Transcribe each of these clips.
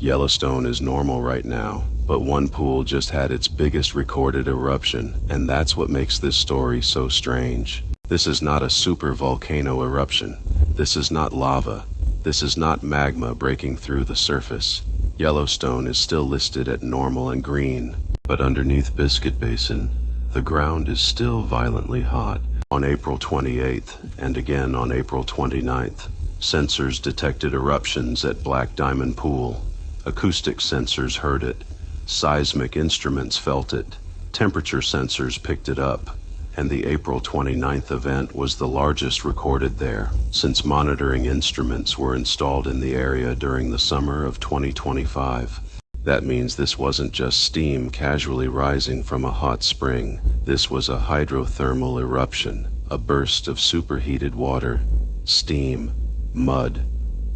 Yellowstone is normal right now, but one pool just had its biggest recorded eruption, and that's what makes this story so strange. This is not a super volcano eruption. This is not lava. This is not magma breaking through the surface. Yellowstone is still listed at normal and green, but underneath Biscuit Basin, the ground is still violently hot. On April 28th, and again on April 29th, sensors detected eruptions at Black Diamond Pool. Acoustic sensors heard it. Seismic instruments felt it. Temperature sensors picked it up. And the April 29th event was the largest recorded there, since monitoring instruments were installed in the area during the summer of 2025. That means this wasn't just steam casually rising from a hot spring. This was a hydrothermal eruption, a burst of superheated water, steam, mud,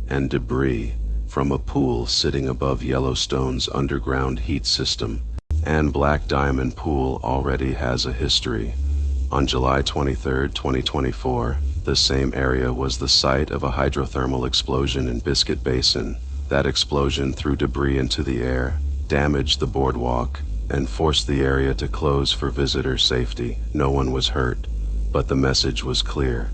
and debris from a pool sitting above Yellowstone's underground heat system. And Black Diamond Pool already has a history. On July 23, 2024, the same area was the site of a hydrothermal explosion in Biscuit Basin. That explosion threw debris into the air, damaged the boardwalk, and forced the area to close for visitor safety. No one was hurt, but the message was clear.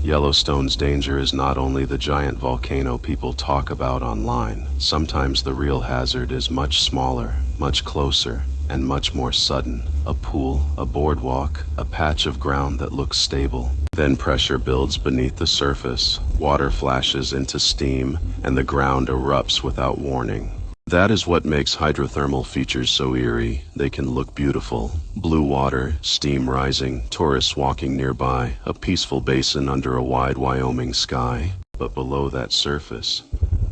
Yellowstone's danger is not only the giant volcano people talk about online. Sometimes the real hazard is much smaller, much closer, and much more sudden. A pool, a boardwalk, a patch of ground that looks stable. Then pressure builds beneath the surface, water flashes into steam, and the ground erupts without warning. That is what makes hydrothermal features so eerie. They can look beautiful. Blue water, steam rising, tourists walking nearby, a peaceful basin under a wide Wyoming sky. But below that surface,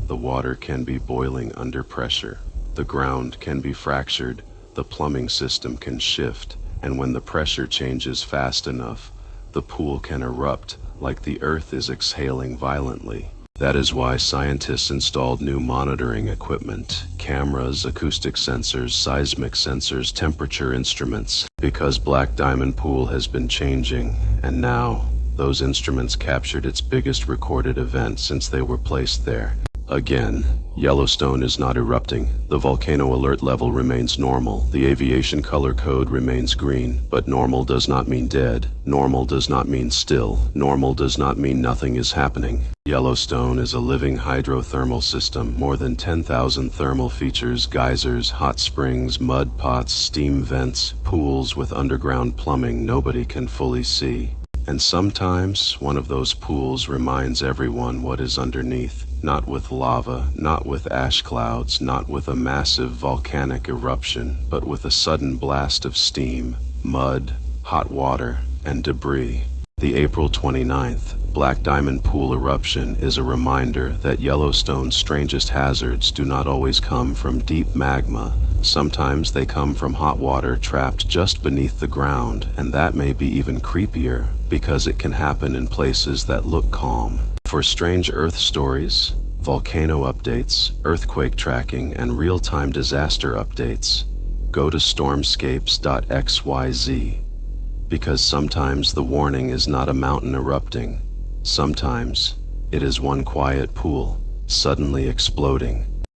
the water can be boiling under pressure. The ground can be fractured. The plumbing system can shift, and when the pressure changes fast enough, the pool can erupt like the earth is exhaling violently. That is why scientists installed new monitoring equipment, cameras, acoustic sensors, seismic sensors, temperature instruments, because Black Diamond Pool has been changing, and now those instruments captured its biggest recorded event since they were placed there. Again, Yellowstone is not erupting. The volcano alert level remains normal. The aviation color code remains green. But normal does not mean dead. Normal does not mean still. Normal does not mean nothing is happening. Yellowstone is a living hydrothermal system. More than 10,000 thermal features, geysers, hot springs, mud pots, steam vents, pools with underground plumbing nobody can fully see. And sometimes one of those pools reminds everyone what is underneath. Not with lava, not with ash clouds, not with a massive volcanic eruption, but with a sudden blast of steam, mud, hot water, and debris. The April 29th Black Diamond Pool eruption is a reminder that Yellowstone's strangest hazards do not always come from deep magma. Sometimes they come from hot water trapped just beneath the ground, and that may be even creepier because it can happen in places that look calm. For strange Earth stories, volcano updates, earthquake tracking, and real-time disaster updates, go to StormScapes.xyz. Because sometimes the warning is not a mountain erupting. Sometimes it is one quiet pool suddenly exploding.